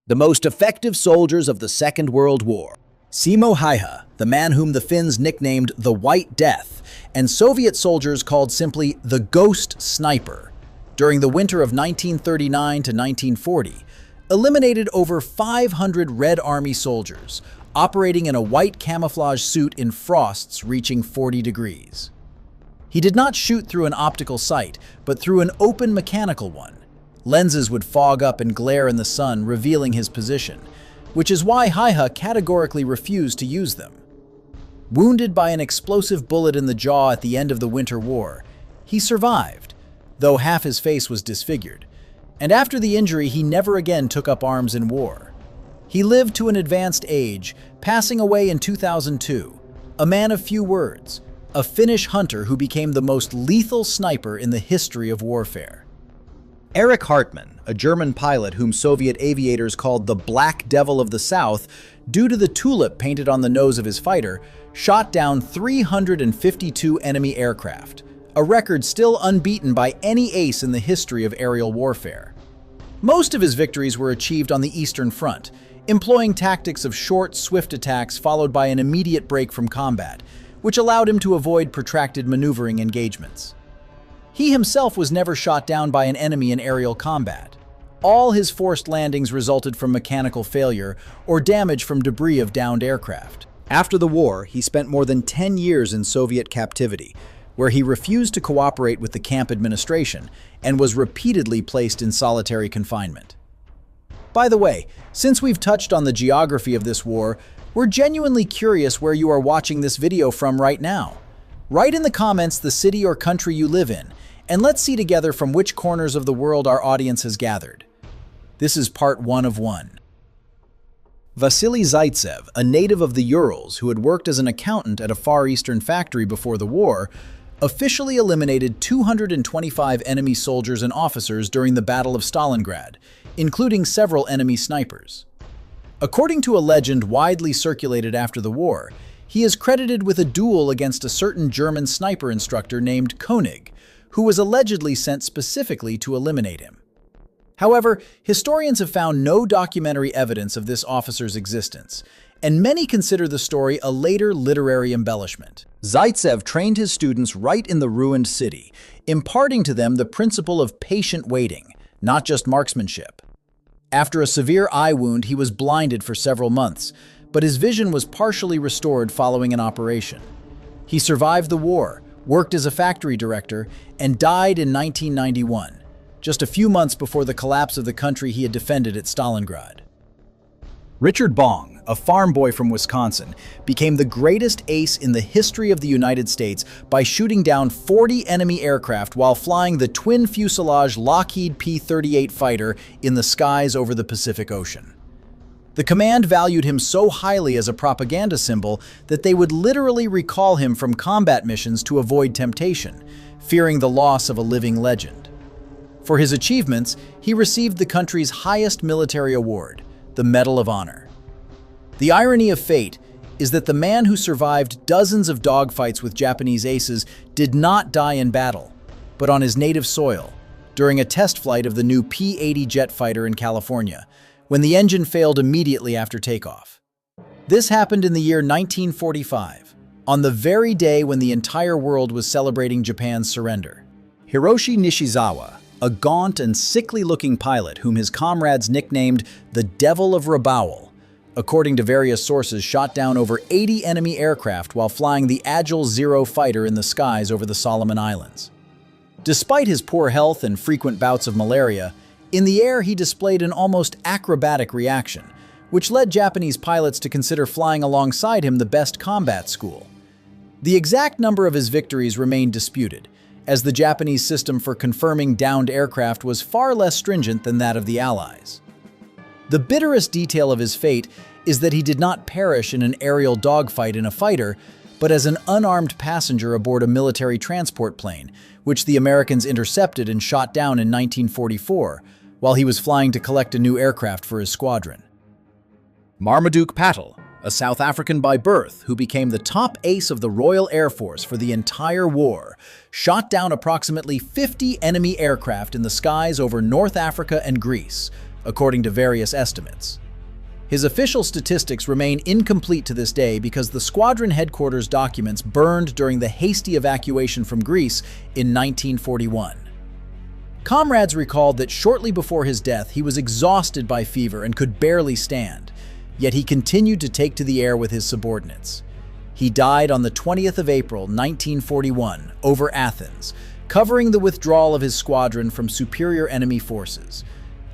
The most effective soldiers of the Second World War. Simo Häyhä, the man whom the Finns nicknamed the White Death, and Soviet soldiers called simply the Ghost Sniper, during the winter of 1939 to 1940, eliminated over 500 Red Army soldiers, operating in a white camouflage suit in frosts reaching 40 degrees. He did not shoot through an optical sight, but through an open mechanical one. Lenses would fog up and glare in the sun, revealing his position, which is why Häyhä categorically refused to use them. Wounded by an explosive bullet in the jaw at the end of the Winter War, he survived, though half his face was disfigured, and after the injury he never again took up arms in war. He lived to an advanced age, passing away in 2002, a man of few words, a Finnish hunter who became the most lethal sniper in the history of warfare. Erich Hartmann, a German pilot whom Soviet aviators called the Black Devil of the South due to the tulip painted on the nose of his fighter, shot down 352 enemy aircraft, a record still unbeaten by any ace in the history of aerial warfare. Most of his victories were achieved on the Eastern Front, employing tactics of short, swift attacks followed by an immediate break from combat, which allowed him to avoid protracted maneuvering engagements. He himself was never shot down by an enemy in aerial combat. All his forced landings resulted from mechanical failure or damage from debris of downed aircraft. After the war, he spent more than 10 years in Soviet captivity, where he refused to cooperate with the camp administration and was repeatedly placed in solitary confinement. By the way, since we've touched on the geography of this war, we're genuinely curious where you are watching this video from right now. Write in the comments the city or country you live in, and let's see together from which corners of the world our audience has gathered. This is part 1 of 1. Vasily Zaitsev, a native of the Urals who had worked as an accountant at a Far Eastern factory before the war, officially eliminated 225 enemy soldiers and officers during the Battle of Stalingrad, including several enemy snipers. According to a legend widely circulated after the war, he is credited with a duel against a certain German sniper instructor named Koenig, who was allegedly sent specifically to eliminate him. However, historians have found no documentary evidence of this officer's existence, and many consider the story a later literary embellishment. Zaitsev trained his students right in the ruined city, imparting to them the principle of patient waiting, not just marksmanship. After a severe eye wound, he was blinded for several months, but his vision was partially restored following an operation. He survived the war, worked as a factory director, and died in 1991, just a few months before the collapse of the country he had defended at Stalingrad. Richard Bong, a farm boy from Wisconsin, became the greatest ace in the history of the United States by shooting down 40 enemy aircraft while flying the twin-fuselage Lockheed P-38 fighter in the skies over the Pacific Ocean. The command valued him so highly as a propaganda symbol that they would literally recall him from combat missions to avoid temptation, fearing the loss of a living legend. For his achievements, he received the country's highest military award, the Medal of Honor. The irony of fate is that the man who survived dozens of dogfights with Japanese aces did not die in battle, but on his native soil, during a test flight of the new P-80 jet fighter in California, when the engine failed immediately after takeoff. This happened in the year 1945, on the very day when the entire world was celebrating Japan's surrender. Hiroshi Nishizawa, a gaunt and sickly-looking pilot whom his comrades nicknamed the Devil of Rabaul, according to various sources, shot down over 80 enemy aircraft while flying the Agile Zero fighter in the skies over the Solomon Islands. Despite his poor health and frequent bouts of malaria, in the air he displayed an almost acrobatic reaction, which led Japanese pilots to consider flying alongside him the best combat school. The exact number of his victories remained disputed, as the Japanese system for confirming downed aircraft was far less stringent than that of the Allies. The bitterest detail of his fate is that he did not perish in an aerial dogfight in a fighter, but as an unarmed passenger aboard a military transport plane, which the Americans intercepted and shot down in 1944, while he was flying to collect a new aircraft for his squadron. Marmaduke Patel, a South African by birth who became the top ace of the Royal Air Force for the entire war, shot down approximately 50 enemy aircraft in the skies over North Africa and Greece, according to various estimates. His official statistics remain incomplete to this day because the squadron headquarters documents burned during the hasty evacuation from Greece in 1941. Comrades recalled that shortly before his death, he was exhausted by fever and could barely stand, yet he continued to take to the air with his subordinates. He died on the 20th of April, 1941, over Athens, covering the withdrawal of his squadron from superior enemy forces.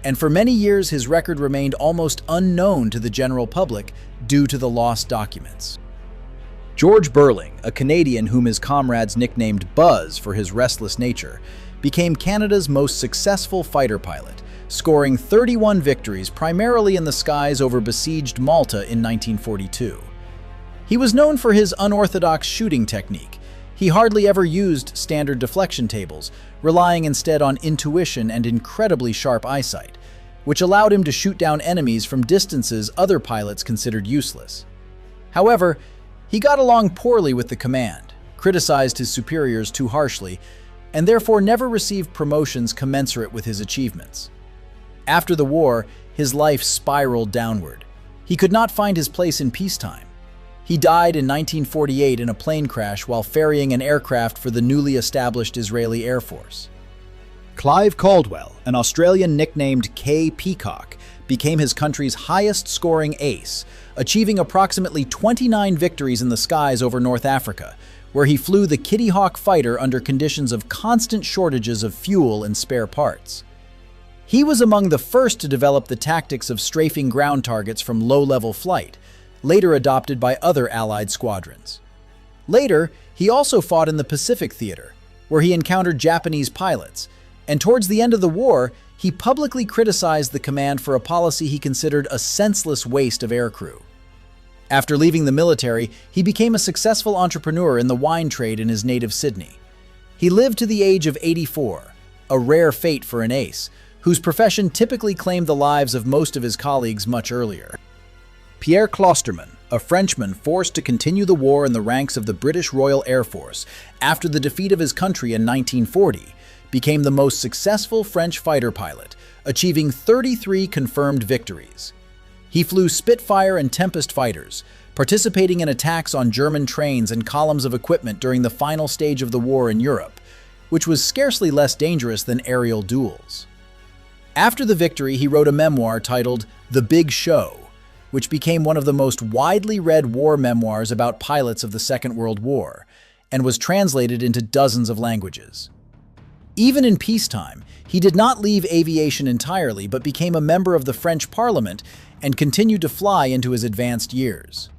And for many years, his record remained almost unknown to the general public due to the lost documents. George Burling, a Canadian whom his comrades nicknamed Buzz for his restless nature, became Canada's most successful fighter pilot, scoring 31 victories primarily in the skies over besieged Malta in 1942. He was known for his unorthodox shooting technique. He hardly ever used standard deflection tables, relying instead on intuition and incredibly sharp eyesight, which allowed him to shoot down enemies from distances other pilots considered useless. However, he got along poorly with the command, criticized his superiors too harshly, and therefore never received promotions commensurate with his achievements. After the war, his life spiraled downward. He could not find his place in peacetime. He died in 1948 in a plane crash while ferrying an aircraft for the newly established Israeli Air Force. Clive Caldwell, an Australian nicknamed K. Peacock, became his country's highest-scoring ace, achieving approximately 29 victories in the skies over North Africa, where he flew the Kitty Hawk fighter under conditions of constant shortages of fuel and spare parts. He was among the first to develop the tactics of strafing ground targets from low-level flight, later adopted by other Allied squadrons. Later, he also fought in the Pacific Theater, where he encountered Japanese pilots, and towards the end of the war, he publicly criticized the command for a policy he considered a senseless waste of aircrew. After leaving the military, he became a successful entrepreneur in the wine trade in his native Sydney. He lived to the age of 84, a rare fate for an ace, whose profession typically claimed the lives of most of his colleagues much earlier. Pierre Clostermann, a Frenchman forced to continue the war in the ranks of the British Royal Air Force after the defeat of his country in 1940, became the most successful French fighter pilot, achieving 33 confirmed victories. He flew Spitfire and Tempest fighters, participating in attacks on German trains and columns of equipment during the final stage of the war in Europe, which was scarcely less dangerous than aerial duels. After the victory, he wrote a memoir titled The Big Show, which became one of the most widely read war memoirs about pilots of the Second World War, and was translated into dozens of languages. Even in peacetime, he did not leave aviation entirely, but became a member of the French Parliament and continued to fly into his advanced years.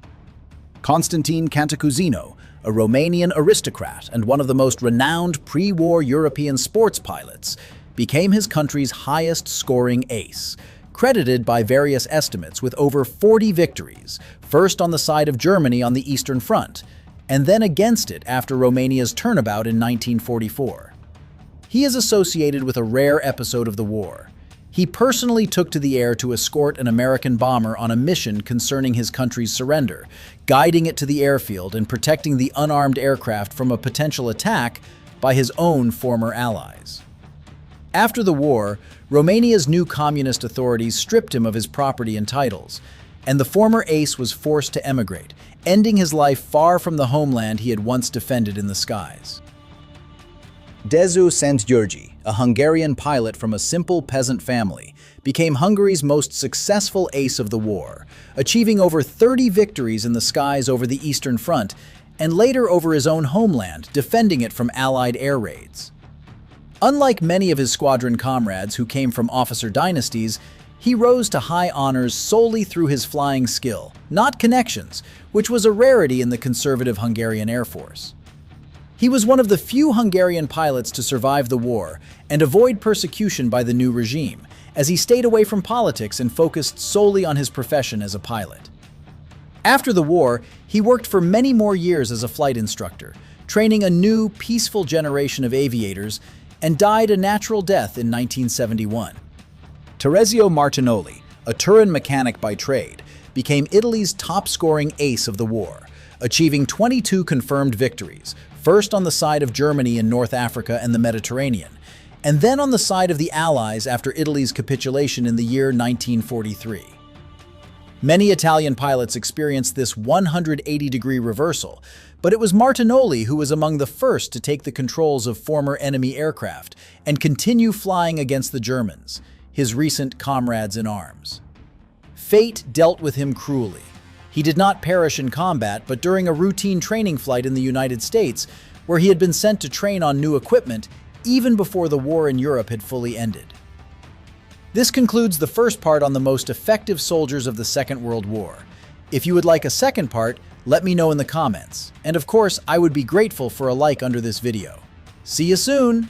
Constantine Cantacuzino, a Romanian aristocrat and one of the most renowned pre-war European sports pilots, became his country's highest-scoring ace, credited by various estimates with over 40 victories, first on the side of Germany on the Eastern Front, and then against it after Romania's turnabout in 1944. He is associated with a rare episode of the war. He personally took to the air to escort an American bomber on a mission concerning his country's surrender, guiding it to the airfield and protecting the unarmed aircraft from a potential attack by his own former allies. After the war, Romania's new communist authorities stripped him of his property and titles, and the former ace was forced to emigrate, ending his life far from the homeland he had once defended in the skies. Desu Szent-Györgyi, a Hungarian pilot from a simple peasant family, became Hungary's most successful ace of the war, achieving over 30 victories in the skies over the Eastern Front, and later over his own homeland, defending it from Allied air raids. Unlike many of his squadron comrades who came from officer dynasties, he rose to high honors solely through his flying skill, not connections, which was a rarity in the conservative Hungarian Air Force. He was one of the few Hungarian pilots to survive the war and avoid persecution by the new regime, as he stayed away from politics and focused solely on his profession as a pilot. After the war, he worked for many more years as a flight instructor, training a new, peaceful generation of aviators, and died a natural death in 1971. Terezio Martinoli, a Turin mechanic by trade, became Italy's top-scoring ace of the war, achieving 22 confirmed victories, first on the side of Germany in North Africa and the Mediterranean, and then on the side of the Allies after Italy's capitulation in the year 1943. Many Italian pilots experienced this 180-degree reversal, but it was Martinoli who was among the first to take the controls of former enemy aircraft and continue flying against the Germans, his recent comrades in arms. Fate dealt with him cruelly. He did not perish in combat, but during a routine training flight in the United States, where he had been sent to train on new equipment even before the war in Europe had fully ended. This concludes the first part on the most effective soldiers of the Second World War. If you would like a second part, let me know in the comments. And of course, I would be grateful for a like under this video. See you soon!